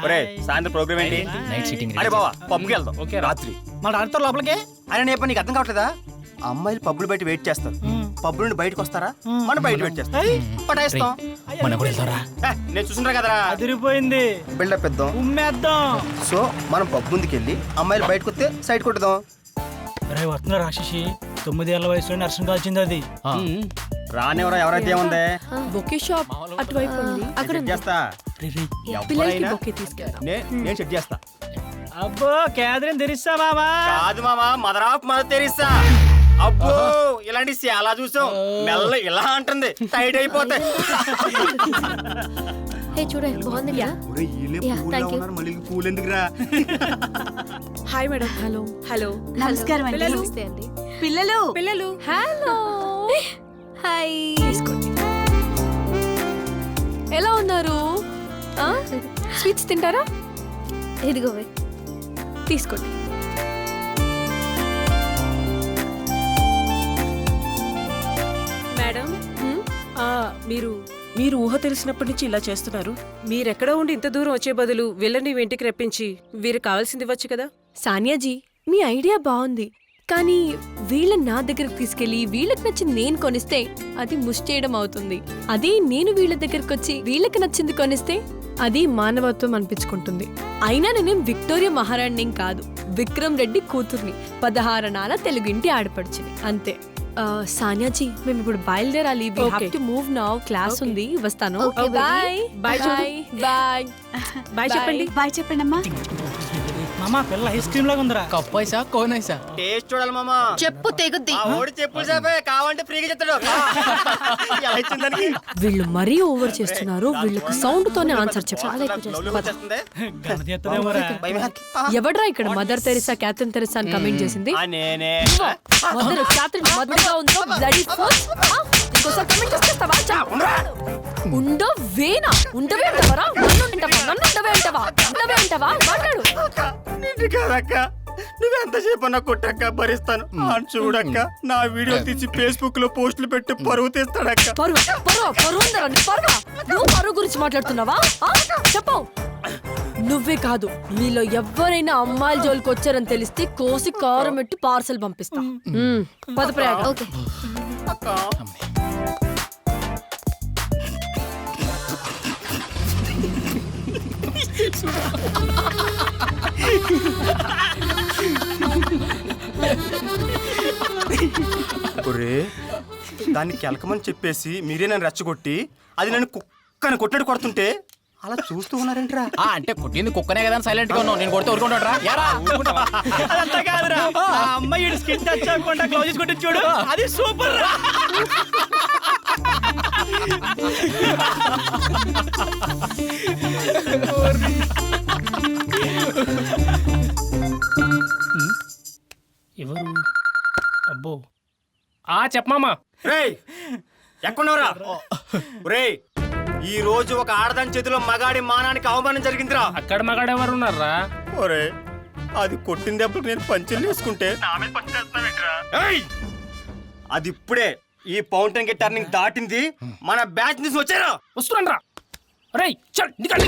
ఒరే సాయంత్రం ప్రోగ్రామ్ ఏంటి? Night sitting. అరే బావా పబ్కి వెళ్దాం. ఓకే రాత్రి. మన డాక్టర్ లోపలికి అరే నీ పని నీకు అర్థం కావట్లేదా? అమ్మాయిలు పబ్బులు బయట వెయిట్ చేస్తారు, పబ్బు నుండి బయటకు వస్తారా, మనం బయట వెయిట్ చేస్తాం, పటాయిస్తాం. మనం కూడా వెళ్తారా? నేను చూసుంటా కదరా. అదిరిపోయింది. బిల్డప్ ఇద్దాం, ఉమ్మేద్దాం. సో మనం పబ్బు ముందుకు వెళ్ళి అమ్మాయిలు బయటకు వస్తే సైడ్ కొట్టుదాం. అరే వస్తున్నా రాక్షసి, 9 ఏళ్ల వయసులో నర్సం కాల్చింది అది. రానివరా ఎవరైతే ఏముంది బొకే షాప్ అటువైపు ఉంది. అక్కడ సెట్ చేస్తా. పిల్లలకి ఎవరైనా బొకే తీసుకెళ్దాం. నేను సెట్ చేస్తా. అబ్బో కేదరిని తెరిస్తా మామా. కాదు మామా, మదర్ ఆఫ్ మదర్ తెరిస్తా. అబ్బో ఇలాంటి చాలా చూసాం. మెల్ల ఇలా అంటుంది, టైట్ అయిపోతాయి. హే చూడే బాగుంది కదా. మళ్ళీ పూలు ఎందుకురా? Hi madam. హలో హలో నమస్కారం అండి. నమస్తే అండి. పిల్లలు పిల్లలు హలో హాయ్. తీసుకోండి. ఎలా ఉన్నారు? స్వీట్స్ తింటారా? ఇదిగోవే తీసుకోండి. మేడం మీరు ఊహ తెలిసినప్పటి నుంచి ఇలా చేస్తున్నారు. మీరెక్కడ ఉండి ఇంత దూరం వచ్చే బదులు వీళ్ళని ఇంటికి రప్పించి వీరికి కావాల్సింది ఇవ్వచ్చు కదా. సానియాజీ మీ ఐడియా బాగుంది, కానీ వీళ్ళని నా దగ్గరకు తీసుకెళ్లి వీళ్ళకి నచ్చింది నేను కొనిస్తే అది ముష్టేయడం అవుతుంది. అదే నేను వీళ్ళ దగ్గరకు వచ్చి వీళ్ళకి నచ్చింది కొనిస్తే అది మానవత్వం అనిపించుకుంటుంది. అయినా నేనేం విక్టోరియా మహారాణిని కాదు, విక్రమ్ రెడ్డి కూతుర్ని, 16 అణాల తెలుగింటి ఆడపడుచుని, అంతే. సానియాజీ మేము ఇప్పుడు బయలుదేరాలి. We have to move now. Class ఉంది, వస్తాను. బాయ్ బాయ్ బాయ్ బాయ్ చెప్పండి. బాయ్ చెప్పండి అమ్మా. మామా పిల్ల ఐస్ క్రీమ్ లాగా ఉందిరా. కప్ ఐసా కోన్ ఐసా? టేస్ట్ చూడాలి మామా. చెప్పు తెగుద్ది. ఓడి చెప్పులు చెప్పే కావాలంటే ఫ్రీగా చెప్తాడు. ఎలా ఇచ్చింది దానికి? వీళ్ళు మరీ ఓవర్ చేస్తున్నారు. వీళ్ళకి సౌండ్ తోనే ఆన్సర్ చెప్పాలి. ఎవడ్రా ఇక్కడ మదర్ తెరిసా క్యాథరిన్ తెరిసా అని కమెంట్ చేసింది? నేనే. మదర్ క్యాథరిన్ మదర్గా ఉందో బ్లడీ ఫూల్. ఇంకోసారి కమెంట్ చేస్తావా? ఉండవేనా? ఉండవే అంటావరా? నన్ను ఉండవే అంటావా? మాట్లాడు. నువ్వెంతసేపు అన్నా కొట్టక్క భరిస్తాను. చూడక్క నా వీడియో తీసి ఫేస్బుక్ లో పోస్టులు పెట్టి పరువు తీస్తాడక్క. నువ్వు పరువు గురించి మాట్లాడుతున్నావా? చెప్పు. నువ్వే కాదు, మీలో ఎవరైనా అమ్మాయిల జోలికి వచ్చారని తెలిస్తే కోసి కారం పెట్టి పార్సల్ పంపిస్తా. పదప్రయాగ. ఓకే దాన్ని కెలకమని చెప్పేసి మీరే నన్ను రెచ్చగొట్టి అది నన్ను కుక్కని కొట్టాడు కొడుతుంటే అలా చూస్తూ ఉన్నారేంట్రా? అంటే కొట్టింది కుక్కనే కదా సైలెంట్ గా ఉన్నావు. నేను కొడితే ఊరుకుంటారా? అదంతా కాదురా, ఆ అమ్మాయి స్కిన్ టచ్ అవ్వకుండా గ్లౌజెస్ కొట్టి చూడు, అది సూపర్ రా. ఎవరు? అబ్బో చెప్పమామా. రేయ్ ఎక్కడున్నావురా? రేయ్ ఈ రోజు ఒక ఆడదాని చేతిలో మగాడి మానానికి అవమానం జరిగిందిరా. అక్కడ మగాడు ఎవరు ఉన్నారా? ఒరే అది కొట్టిన దెబ్బలకు నేను పంచెలు వేసుకుంటే అది ఇప్పుడే ఈ ఫౌంటైన్ కి టర్నింగ్ దాటింది. మన బ్యాచ్ నుంచి వచ్చారా? వస్తున్నారా? రేయ్ చల్ నికల్.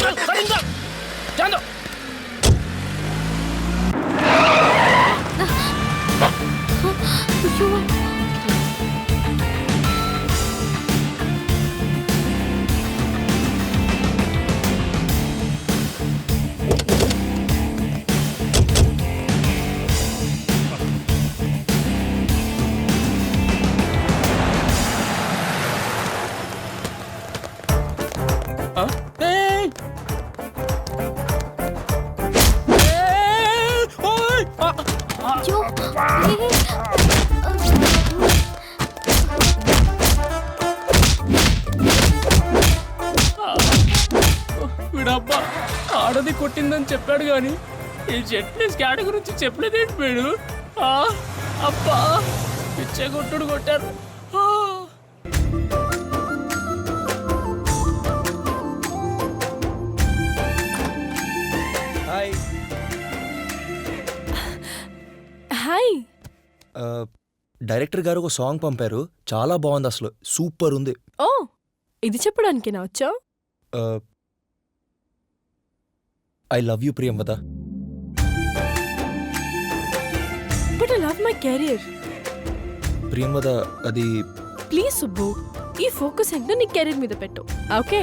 వీడబ్బా ఆడది కొట్టిందని చెప్పాడు గాని ఈ చట్నీ స్కాడ్ గురించి చెప్పలేదేంటి వీడు? అబ్బా పిచ్చే కొట్టుడు కొట్టారు. హాయ్. డైరెక్టర్ గారు ఒక సాంగ్ పంపారు, చాలా బాగుంది, అసలు సూపర్ ఉంది. ఓ ఇది చెప్పడానికి నా వచ్చా? I love you Priyamvada. But I love my career. Priyamvada, అది ప్లీజ్ సుబ్బు, ఈ ఫోకస్ ఏంటో నీ కెరీర్ మీద పెట్టు, ఓకే?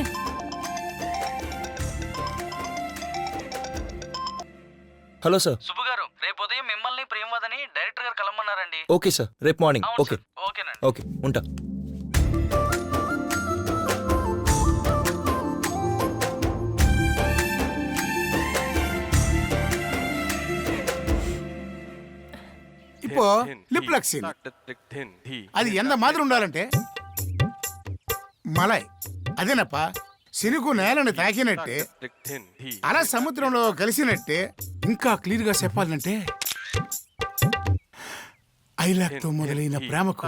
Hello sir. సుబ్బు గారు, రేపు ఉదయం మిమ్మల్ని ప్రేమవదని డైరెక్టర్ గారు కలమన్నారండి. ఓకే సార్, రేపు మార్నింగ్. ఓకే ఓకేనండి. ఓకే, ఉంటా. இப்போ லிப்லக்ஸின் అది ఎంత మాదిరి ఉండాలంటే మలై అదేనప్ప సినుకు నేలని తాకినట్టే అలా సముద్రంలో కలిసినట్టే. ఇంకా క్లియర్ గా చెప్పాలంటే ఐలాక్తో మొదలైన ప్రేమకు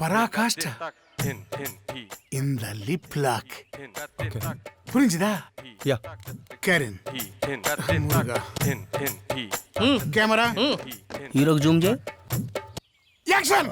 పరాకాష్ట ఇన్ ద లిప్ లాక్. పురించిదా? యా. కరెన్ కెమెరా హీరోకి జూమ్ చేయి. యాక్షన్.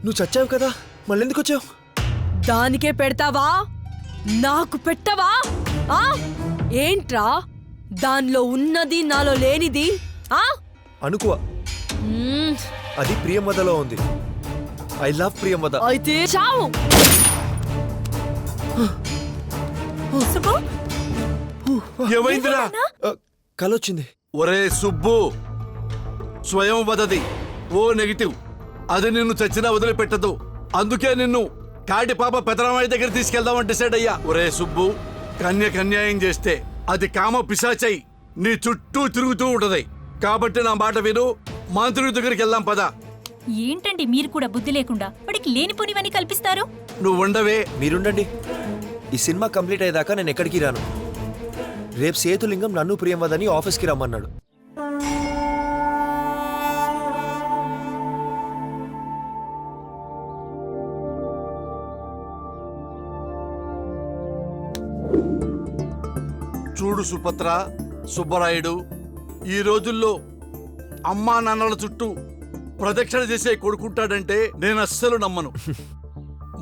నువ్వు చచ్చావు కదా, మళ్ళీ ఎందుకు వచ్చావు? దానికే పెడతావా? నాకు పెట్టవా? ఆ? ఏంట్రా దానిలో ఉన్నది నాలో లేనిది? ఆ? అనుకువ, మ్మ్, అది ప్రియంవదలో ఉంది. I love Priyamvada. అయితే చావు. సుబ్బు, ఏమైందిరా? కలొచ్చింది. ఒరే సుబ్బు, స్వయం వదది ఓ నెగిటివ్. అది నిన్ను చచ్చినా వదిలిపెట్టదు. అందుకే నిన్ను కాటిపాప పెదరామయ్య దగ్గర తీసుకెళ్దామని డిసైడ్ అయ్యా. ఒరే సుబ్బు, కన్యకు అన్యాయం చేస్తే అది కామ పిశాచై నీ చుట్టూ తిరుగుతూ ఉంటది. కాబట్టి నా మాట విను, మాంత్రుడి దగ్గరికి వెళ్దాం పద. ఏంటండి మీరు కూడా బుద్ధి లేకుండా వాడికి లేనిపోనివని కల్పిస్తారు? నువ్వు ఉండవే. మీరుండండి, ఈ సినిమా కంప్లీట్ అయ్యేదాకా నేను ఎక్కడికి రాను. రేపు సేతులింగం నన్ను ప్రియంవదని ఆఫీస్కి రమ్మన్నాడు. చూడు సుపత్ర, సుబ్బరాయుడు, ఈ రోజుల్లో అమ్మా నాన్నల చుట్టూ ప్రదక్షిణ చేసే కొడుకుంటాడంటే నేను అస్సలు నమ్మను.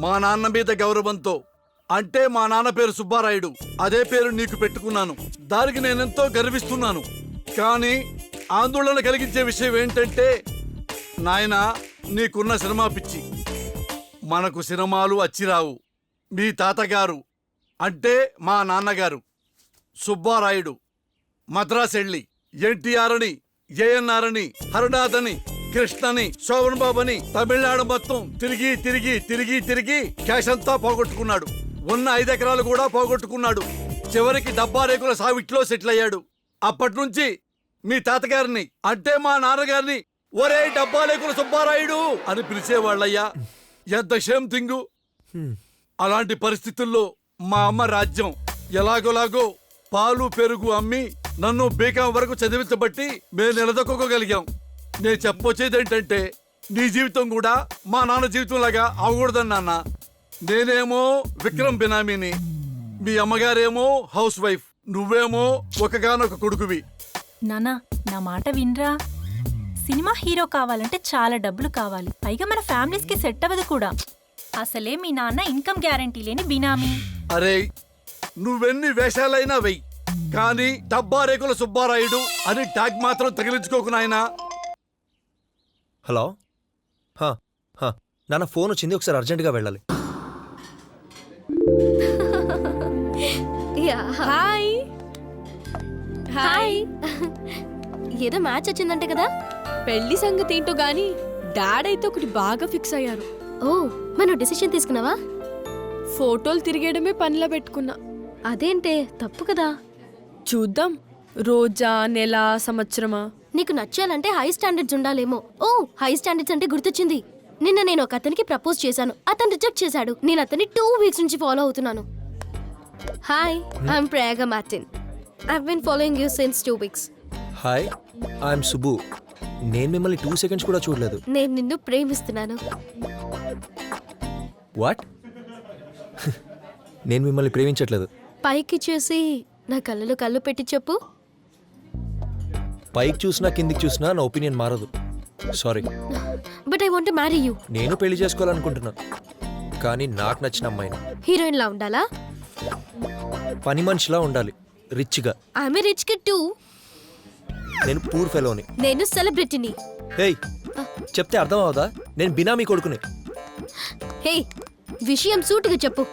మా నాన్న మీద గౌరవంతో, అంటే మా నాన్న పేరు సుబ్బారాయుడు, అదే పేరు నీకు పెట్టుకున్నాను. దానికి నేనెంతో గర్విస్తున్నాను. కానీ ఆందోళన కలిగించే విషయం ఏంటంటే, నాయనా, నీకున్న సినిమా పిచ్చి. మనకు సినిమాలు అచ్చిరావు. మీ తాతగారు, అంటే మా నాన్నగారు సుబ్బారాయుడు, మద్రాస్ వెళ్ళి ఎన్టీఆర్ అని, ఏఎన్ఆర్ అని, హరినాథ్ అని, కృష్ణని, శోభన్ బాబు అని తమిళనాడు మొత్తం తిరిగి తిరిగి తిరిగి తిరిగి క్యాష్ అంతా పోగొట్టుకున్నాడు. ఉన్న 5 ఎకరాలు కూడా పోగొట్టుకున్నాడు. చివరికి డబ్బా రేకుల సావిట్లో సెటిల్ అయ్యాడు. అప్పటి నుంచి మీ తాతగారిని, అంటే మా నాన్నగారిని ఒరే డబ్బా రేకుల సుబ్బారాయుడు అని పిలిచేవాళ్ళయ్యా. ఎంత షేమ్ థింగు. అలాంటి పరిస్థితుల్లో మా అమ్మ రాజ్యం ఎలాగోలాగో పాలు పెరుగు అమ్మి నన్ను బీకాం వరకు చదివించబట్టి మేము నిలదొక్కగలిగాం. నేను చెప్పొచ్చేదేంటంటే, నీ జీవితం కూడా మా నాన్న జీవితం లాగా అవకూడదని నాన్న. నేనేమో విక్రమ్ బినామీని, మీ అమ్మగారేమో హౌస్ వైఫ్, నువ్వేమో ఒకగానొక కొడుకువి. నానా, నా మాట వినరా? సినిమా హీరో కావాలంటే చాలా డబ్బులు కావాలి. పైగా మన ఫ్యామిలీస్ కి సెట్ అవ్వదు కూడా. అసలే మీ నాన్న ఇన్కమ్ గ్యారంటీ లేని బినామీ. అరే, నువ్వెన్ని వేషాలైనా వెయ్యి, కానీ డబ్బా రేకుల సుబ్బారాయుడు అని ట్యాగ్ మాత్రం తగిలించుకోకు నాయనా. హలో, నాన్న ఫోన్ వచ్చింది, ఒకసారి అర్జెంటుగా వెళ్ళాలి. హాయ్. హాయ్. ఏదో మ్యాచ్ వచ్చిందంటే కదా. పెళ్లి సంగతి ఏంటో గాని డాడ్ అయితే ఒకటి బాగా ఫిక్స్ అయ్యారు. ఓ, మనం డిసిషన్ తీసుకున్నావా? ఫోటోలు తిరిగేయడమే పనిలో పెట్టుకున్నా. అదేంటే తప్పు కదా. చూద్దాం, రోజా, నెల, సంవత్సరమా. నీకు నచ్చాలంటే హై స్టాండర్డ్స్ ఉండాలేమో. ఓ, హై స్టాండర్డ్స్ అంటే గుర్తొచ్చింది. నిన్న నేను ఒక అతనికి ప్రపోజ్ చేశాను, అతను రిజెక్ట్ చేశాడు. నేను అతన్ని 2 వీక్స్ నుంచి ఫాలో అవుతున్నాను. Hi, I'm Prayaga Martin. I been following you since 2 weeks. Hi, I'm Subbu. నేను మిమ్మల్ని 2 సెకండ్స్ కూడా చూడలేదు. నేను నిన్ను ప్రేమిస్తున్నాను. వాట్? నేను మిమ్మల్ని ప్రేమించట్లేదు. పైకి చూసి నా కళ్ళలో కళ్ళు పెట్టి చెప్పు. పైకి చూసినా కిందికి చూసినా నా ఒపీనియన్ మారదు. Sorry. But I want to marry you. నేను పెళ్లి చేసుకోవాలనుకుంటున్నా, కానీ నాకు నచ్చిన అమ్మాయిని. హీరోయిన్ లా ఉండాలా? పని మనిషిలా ఉండాలి, రిచ్గా. I'm rich kid two. నేను పూర్ ఫెలోని. నేను సెలబ్రిటీని. హే, చెప్తే అర్థం అవదా? నేను బినామీ కొడుకుని. హే, విషయం సూటిగా చెప్పు.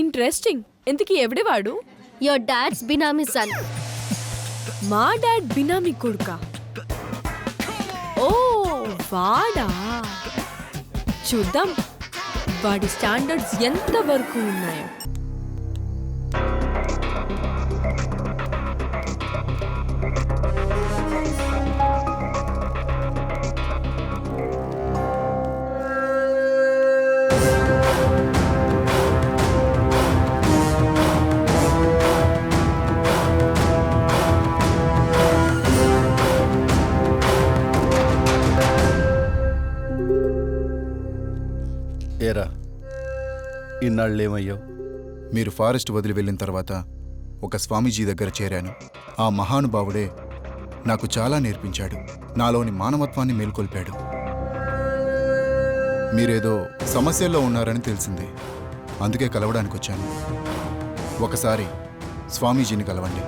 ఇంట్రెస్టింగ్. ఇంతకీ ఎవడేవాడు? Your dad's benami son. మా డాడ్ బినామీ కొడుకా? ఓ వాడా. చూద్దాం వాడి స్టాండర్డ్స్ ఎంత వరకు ఉన్నాయో. ఏరా, ఇన్నాళ్ళేమయ్యావు? మీరు ఫారెస్ట్ వదిలి వెళ్ళిన తర్వాత ఒక స్వామీజీ దగ్గర చేరాను. ఆ మహానుభావుడే నాకు చాలా నేర్పించాడు, నాలోని మానవత్వాన్ని మేల్కొల్పాడు. మీరేదో సమస్యల్లో ఉన్నారని తెలిసింది, అందుకే కలవడానికి వచ్చాను. ఒకసారి స్వామీజీని కలవండి.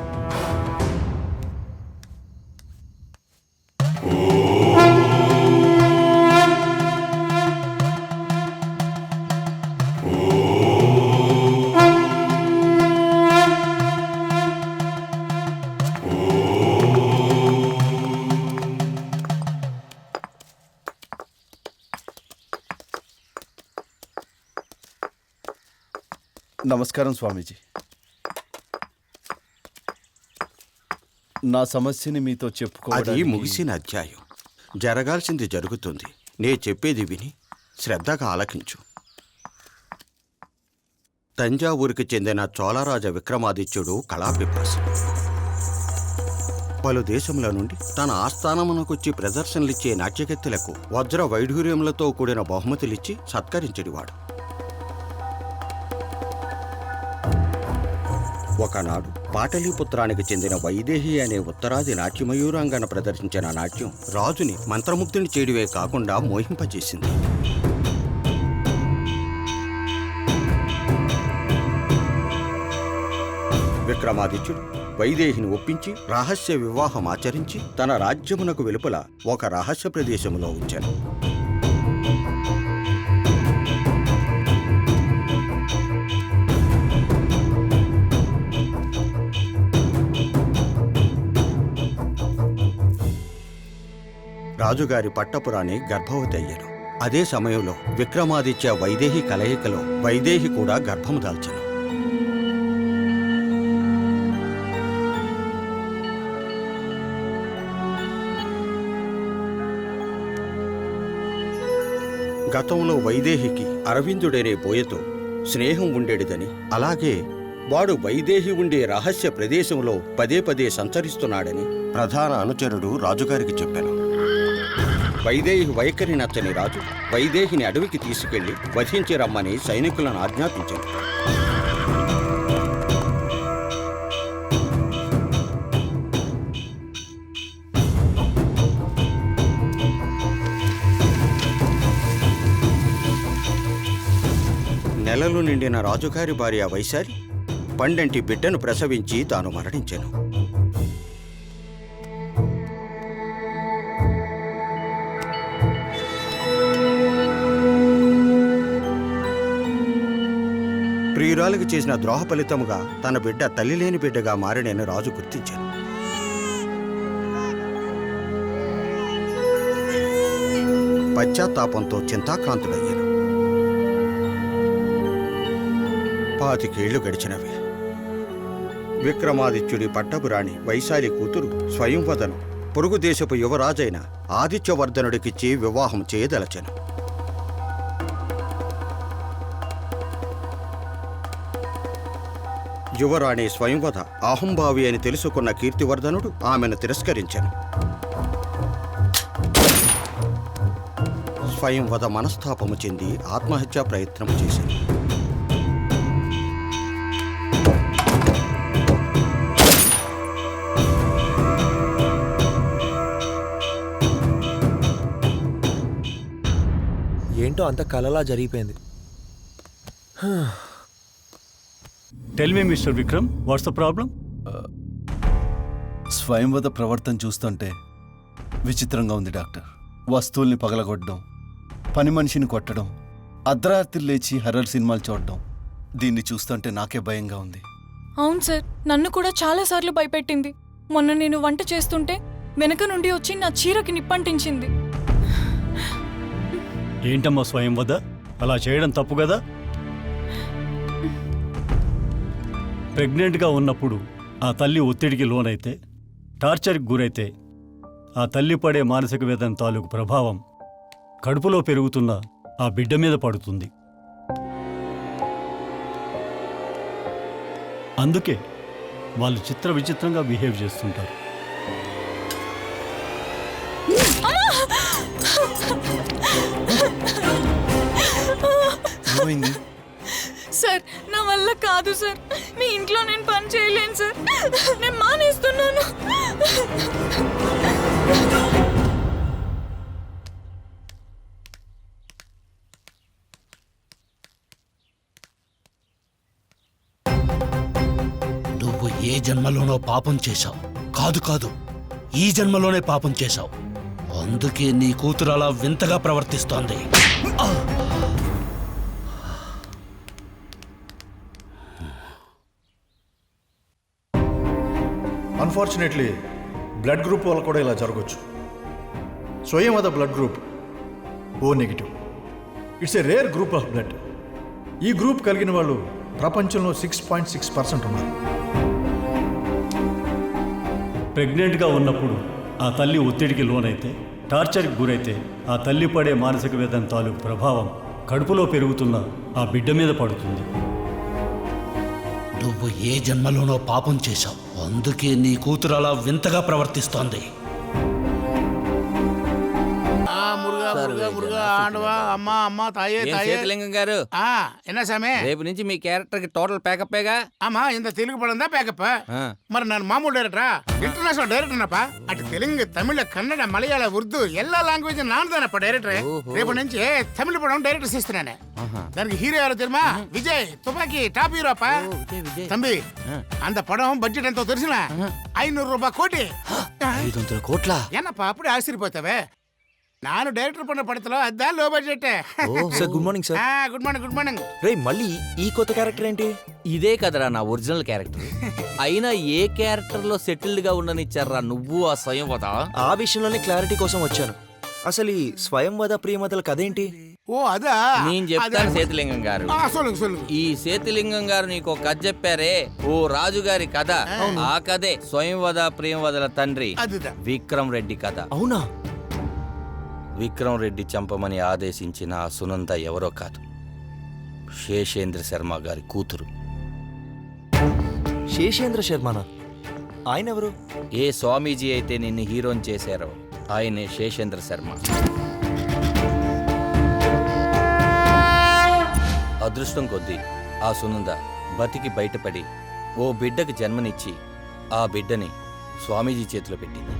నమస్కారం స్వామీజీ. నా సమస్యని మీతో అది చెప్పుకోవడానికి ముగిసిన అధ్యాయం. జరగాల్సింది జరుగుతుంది. నే చెప్పేది విని శ్రద్ధగా ఆలకించు. తంజావూరుకి చెందిన చోళరాజ విక్రమాదిత్యుడు కళాపిపాసి. పలు దేశముల నుండి తన ఆస్థానమునకొచ్చి ప్రదర్శనలిచ్చే నాట్యకత్తెలకు వజ్ర వైఢూర్యములతో కూడిన బహుమతులిచ్చి సత్కరించెడివాడు. ఒకనాడు పాటలీపుత్రానికి చెందిన వైదేహి అనే ఉత్తరాది నాట్యమయూరాంగన ప్రదర్శించిన నాట్యం రాజుని మంత్రముగ్ధుని చేయడమే కాకుండా మోహింపజేసింది. విక్రమాదిత్యుడు వైదేహిని ఒప్పించి రహస్య వివాహం ఆచరించి తన రాజ్యమునకు వెలుపల ఒక రహస్య ప్రదేశములో ఉంచాడు. రాజుగారి పట్టపురాణి గర్భవతి అయ్యారు. అదే సమయంలో విక్రమాదిత్య వైదేహి కలయికలో వైదేహి కూడా గర్భము దాల్చెను. గతంలో వైదేహికి అరవిందుడనే బోయతో స్నేహం ఉండేడిదని, అలాగే వాడు వైదేహి ఉండే రహస్య ప్రదేశంలో పదే పదే సంచరిస్తున్నాడని ప్రధాన అనుచరుడు రాజుగారికి చెప్పాను. వైదేహి వైఖరి నచ్చని రాజు వైదేహిని అడవికి తీసుకెళ్లి వధించి రమ్మని సైనికులను ఆజ్ఞాపించాడు. నెలలు నిండిన రాజుగారి భార్య వైశాలి పండంటి బిడ్డను ప్రసవించి తాను మరణించెను. ప్రియురాలికి చేసిన ద్రోహ ఫలితముగా తన బిడ్డ తల్లి లేని బిడ్డగా మారినని రాజు గుర్తించాను. పశ్చాత్తాపంతో చింతాక్రాంతుడయ్యాను. 25 ఏళ్లు గడిచినవి. విక్రమాదిత్యుడి పట్టపు రాణి వైశాలి కూతురు స్వయంవదను పొరుగు దేశపు యువరాజైన ఆదిత్యవర్ధనుడికిచ్చి వివాహం చేయదలచెను. యువరాణి స్వయంవద అహంభావి అని తెలుసుకున్న కీర్తివర్ధనుడు ఆమెను తిరస్కరించెను. స్వయంవద మనస్తాపము చెంది ఆత్మహత్యా ప్రయత్నం చేసింది. ఏంటో అంత కలలా జరిగిపోయింది. Tell me mister Vikram, what's the problem? Swayamvada ప్రవర్తన చూస్తుంటే విచిత్రంగా ఉంది డాక్టర్. వస్తువుల్ని పగలగొట్టడం, పని మనిషిని కొట్టడం, అర్ధరాత్రి లేచి హర్రర్ సినిమాలు చూడడం, దీన్ని చూస్తుంటే నాకే భయంగా ఉంది. అవును సార్, నన్ను కూడా చాలాసార్లు భయపెట్టింది. మొన్న నేను వంట చేస్తుంటే వెనక నుండి వచ్చి నా చీరకి నిప్పంటించింది. ఏంటమ్మా స్వయంవద, అలా చేయడం తప్పు కదా? ప్రెగ్నెంట్గా ఉన్నప్పుడు ఆ తల్లి ఒత్తిడికి లోనైతే, టార్చర్కి గురైతే, ఆ తల్లి పడే మానసిక వేదన తాలూకు ప్రభావం కడుపులో పెరుగుతున్న ఆ బిడ్డ మీద పడుతుంది. అందుకే వాళ్ళు చిత్ర విచిత్రంగా బిహేవ్ చేస్తుంటారు. సార్, నా వల్ల కాదు సార్. మీ ఇంట్లో నేను పని చేయలేను సార్. నేను మానేస్తున్నాను. నువ్వు ఏ జన్మలోనో పాపం చేశావు. కాదు, ఈ జన్మలోనే పాపం చేశావు. అందుకే నీ కూతురు అలా వింతగా ప్రవర్తిస్తోంది. అన్ఫార్చునేట్లీ బ్లడ్ గ్రూప్ వల్ల కూడా ఇలా జరగచ్చు. Swayamvada blood group O negative. It's a rare group of blood. ఈ గ్రూప్ కలిగిన వాళ్ళు ప్రపంచంలో 6.6% ఉన్నారు. ప్రెగ్నెంట్గా ఉన్నప్పుడు ఆ తల్లి ఒత్తిడికి లోనైతే, టార్చర్కి గురైతే, ఆ తల్లి పడే మానసిక వేదన తాలూకు ప్రభావం కడుపులో పెరుగుతున్న ఆ బిడ్డ మీద పడుతుంది. నువ్వు ఏ జన్మలోనో పాపం చేశావు. అందుకే నీ కూతురు అలా వింతగా ప్రవర్తిస్తోంది. లింగం గారు, என்ன சாமி, రేపు నుంచి మీ క్యారెక్టర్ కి టోటల్ ప్యాకప్పేగా? ஆமா, இந்த தெலுங்கு படம் தான் பேக்கப். మరి நான் మామూలు డైరెక్టరా, ఇంటర్నేషనల్ డైరెక్టర్నప్ప. అటు తెలుగు, తమిళ, కన్నడ, మలయాళ, ఉర్దూ எல்லா లాంగ్వేజ్ నాను దానప్ప డైరెక్టర్. రేపు నుంచి తమిళ పడం డైరెక్టర్ చేస్తున్నాను. దానికి హీరో ఎవరో తెలుమా? విజయ్ తుపాకి, టాప్ హీరో అప్ప. తంబి, அந்த படம் బడ్జెట్ ఎంతో తెలిసిన? 500 రూపాయలు కోటి. 500 కోట్ల? ಏನప్ప అప్పుడే ఆశ్చర్యపోతావే? ನಾನು డైరెక్టర్ పడిన పడతలో అద్దా లో budget. Sir good morning sir. Good morning. Good morning. రే, మళ్ళీ ఈ కొత్త క్యారెక్టర్ ఏంటి? ఇదే కదరా నా ఒరిజినల్ క్యారెక్టర్. అయినా ఏ క్యారెక్టర్ లో సెటిల్డ్ గా ఉండనిచ్చారా నువ్వు ఆ స్వయంవద? ఆ విషయంలోనే క్లారిటీ కోసం వచ్చాను. అసలు ఈ స్వయంవద ప్రియమతల కథేంటి? ఓ అదా, నేను చెప్తాను సేతులింగం గారు. సొల్లుంగు. ఈ సేతులింగం గారు నీకు ఒక కథ చెప్పారే, ఓ రాజుగారి కథ. ఆ కథే స్వయంవద ప్రియవదల తండ్రి విక్రమ్ రెడ్డి కథ. అవునా? విక్రమ్ రెడ్డి చంపమని ఆదేశించిన ఆ సునంద ఎవరో కాదు, శేషేంద్ర శర్మ గారి కూతురు. శేషేంద్ర శర్మనా? ఆయన ఎవరు? ఏ స్వామీజీ అయితే నిన్ను హీరోని చేశారో ఆయనే శేషేంద్ర శర్మ. అదృష్టం కొద్దీ ఆ సునంద బతికి బయటపడి ఓ బిడ్డకు జన్మనిచ్చి ఆ బిడ్డని స్వామీజీ చేతిలో పెట్టింది.